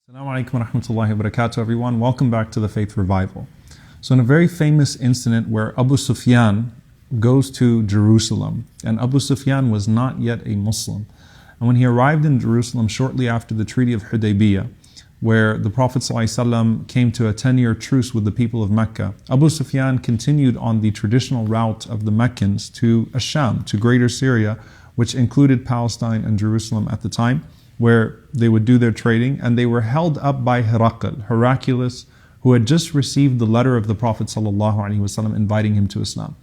Assalamu alaikum wa rahmatullahi wa barakatuh, everyone. Welcome back to the Faith Revival. So in a very famous incident where Abu Sufyan goes to Jerusalem, and Abu Sufyan was not yet a Muslim. And when he arrived in Jerusalem shortly after the Treaty of Hudaybiyah, where the Prophet ﷺ came to a 10-year truce with the people of Mecca, Abu Sufyan continued on the traditional route of the Meccans to Asham, to Greater Syria, which included Palestine and Jerusalem at the time, where they would do their trading, and they were held up by Heraclius, who had just received the letter of the Prophet ﷺ inviting him to Islam.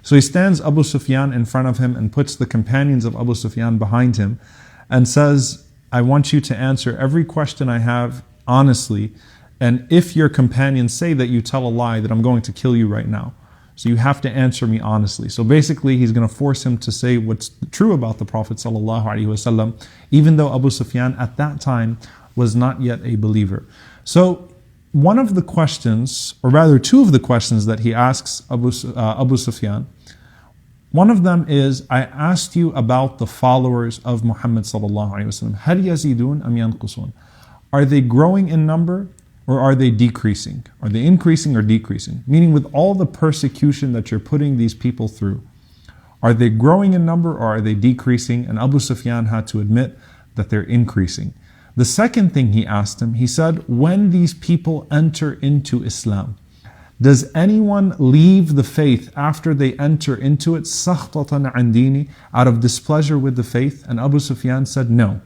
So he stands Abu Sufyan in front of him and puts the companions of Abu Sufyan behind him and says, I want you to answer every question I have honestly, and if your companions say that you tell a lie, that I'm going to kill you right now. So you have to answer me honestly. So basically he's going to force him to say what's true about the Prophet ﷺ, even though Abu Sufyan at that time was not yet a believer. So one of the questions, or rather two of the questions that he asks Abu Sufyan, one of them is, I asked you about the followers of Muhammad ﷺ. هل يزيدون أم ينقصون? Are they growing in number? Or are they decreasing? Are they increasing or decreasing? Meaning, with all the persecution that you're putting these people through, are they growing in number or are they decreasing? And Abu Sufyan had to admit that they're increasing. The second thing he asked him, he said, when these people enter into Islam, does anyone leave the faith after they enter into it, sakhtatan an dini, out of displeasure with the faith? And Abu Sufyan said no.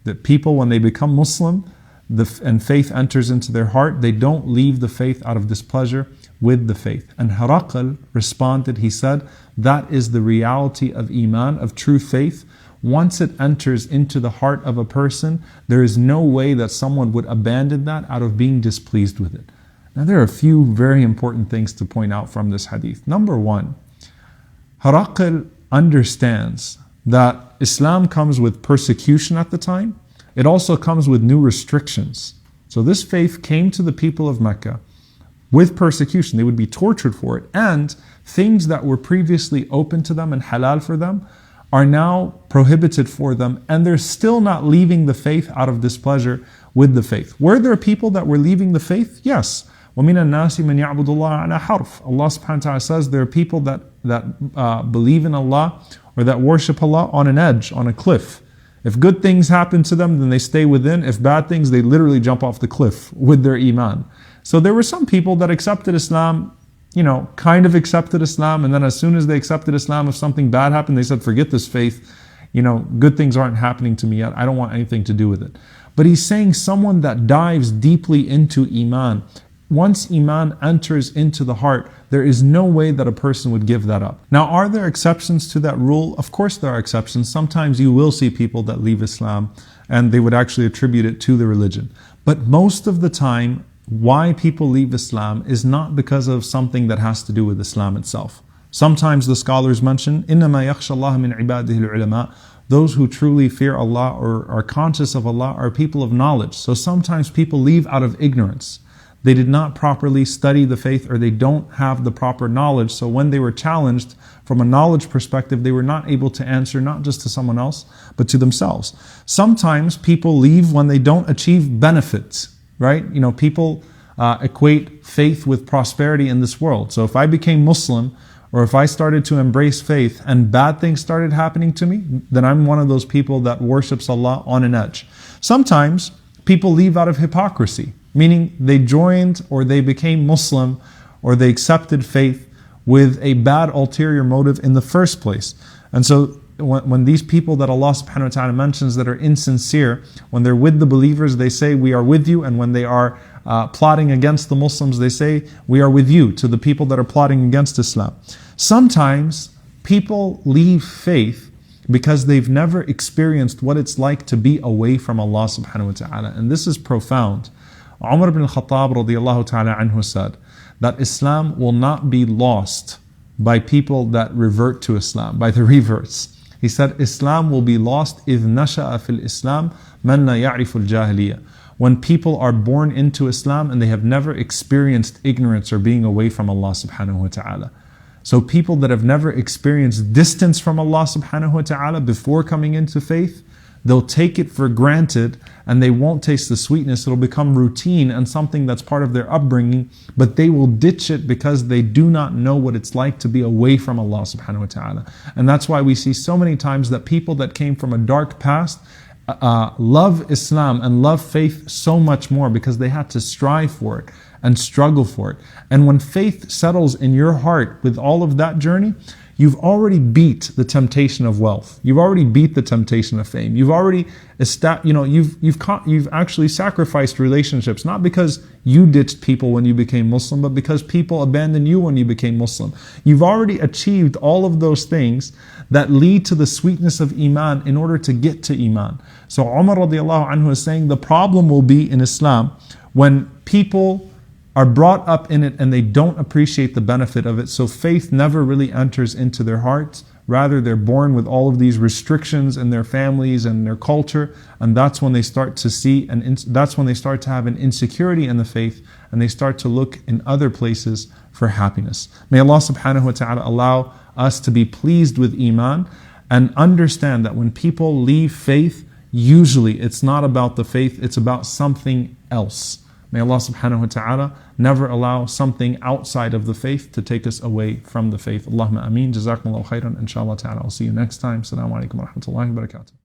That people, when they become Muslim, and faith enters into their heart, they don't leave the faith out of displeasure with the faith. And Heraclius responded, he said, that is the reality of Iman, of true faith. Once it enters into the heart of a person, there is no way that someone would abandon that out of being displeased with it. Now there are a few very important things to point out from this hadith. Number one, Heraclius understands that Islam comes with persecution at the time. It also comes with new restrictions. So this faith came to the people of Mecca with persecution. They would be tortured for it. And things that were previously open to them and halal for them are now prohibited for them. And they're still not leaving the faith out of displeasure with the faith. Were there people that were leaving the faith? Yes. وَمِنَ النَّاسِ مَنْ يَعْبُدُ اللَّهَ عَلَى حَرْفٍ. Allah subhanahu wa ta'ala says there are people that believe in Allah or that worship Allah on an edge, on a cliff. If good things happen to them, then they stay within. If bad things, they literally jump off the cliff with their iman. So there were some people that accepted Islam, kind of accepted Islam, and then as soon as they accepted Islam, if something bad happened, they said, forget this faith, good things aren't happening to me yet, I don't want anything to do with it. But he's saying someone that dives deeply into iman, once iman enters into the heart, there is no way that a person would give that up. Now, are there exceptions to that rule? Of course there are exceptions. Sometimes you will see people that leave Islam and they would actually attribute it to the religion. But most of the time, why people leave Islam is not because of something that has to do with Islam itself. Sometimes the scholars mention, إِنَّمَا يَخْشَى اللَّهَ مِنْ عِبَادِهِ الْعُلَمَاءِ. Those who truly fear Allah or are conscious of Allah are people of knowledge. So sometimes people leave out of ignorance. They did not properly study the faith, or they don't have the proper knowledge. So when they were challenged from a knowledge perspective, they were not able to answer not just to someone else, but to themselves. Sometimes people leave when they don't achieve benefits, right? People equate faith with prosperity in this world. So if I became Muslim, or if I started to embrace faith and bad things started happening to me, then I'm one of those people that worships Allah on an edge. Sometimes people leave out of hypocrisy, meaning they joined or they became Muslim or they accepted faith with a bad ulterior motive in the first place. And so when these people that Allah subhanahu wa ta'ala mentions that are insincere, when they're with the believers, they say, we are with you. And when they are plotting against the Muslims, they say, we are with you, to the people that are plotting against Islam. Sometimes people leave faith because they've never experienced what it's like to be away from Allah subhanahu wa ta'ala. And this is profound. Umar ibn al-Khattab radiallahu ta'ala anhu said that Islam will not be lost by people that revert to Islam, by the reverts. He said, Islam will be lost إِذْ نَشَأَ فِي الْإِسْلَامِ مَنْ لَا يَعْرِفُ الْجَاهِلِيَّةِ. When people are born into Islam and they have never experienced ignorance or being away from Allah subhanahu wa ta'ala. So people that have never experienced distance from Allah subhanahu wa ta'ala before coming into faith, they'll take it for granted and they won't taste the sweetness. It'll become routine and something that's part of their upbringing, but they will ditch it because they do not know what it's like to be away from Allah subhanahu wa ta'ala. And that's why we see so many times that people that came from a dark past love Islam and love faith so much more because they had to strive for it and struggle for it. And when faith settles in your heart with all of that journey, you've already beat the temptation of wealth. You've already beat the temptation of fame. You've already you've actually sacrificed relationships, not because you ditched people when you became Muslim, but because people abandoned you when you became Muslim. You've already achieved all of those things that lead to the sweetness of Iman in order to get to Iman. So Umar radiallahu anhu is saying the problem will be in Islam when people are brought up in it and they don't appreciate the benefit of it. So faith never really enters into their hearts. Rather, they're born with all of these restrictions in their families and their culture, and that's when they start to see, and that's when they start to have an insecurity in the faith, and they start to look in other places for happiness. May Allah subhanahu wa ta'ala allow us to be pleased with Iman and understand that when people leave faith, usually it's not about the faith, it's about something else. May Allah subhanahu wa ta'ala never allow something outside of the faith to take us away from the faith. Allahumma ameen. Jazakumullahu khairan. Inshallah ta'ala. I'll see you next time. Assalamu alaikum wa rahmatullahi wa barakatuh.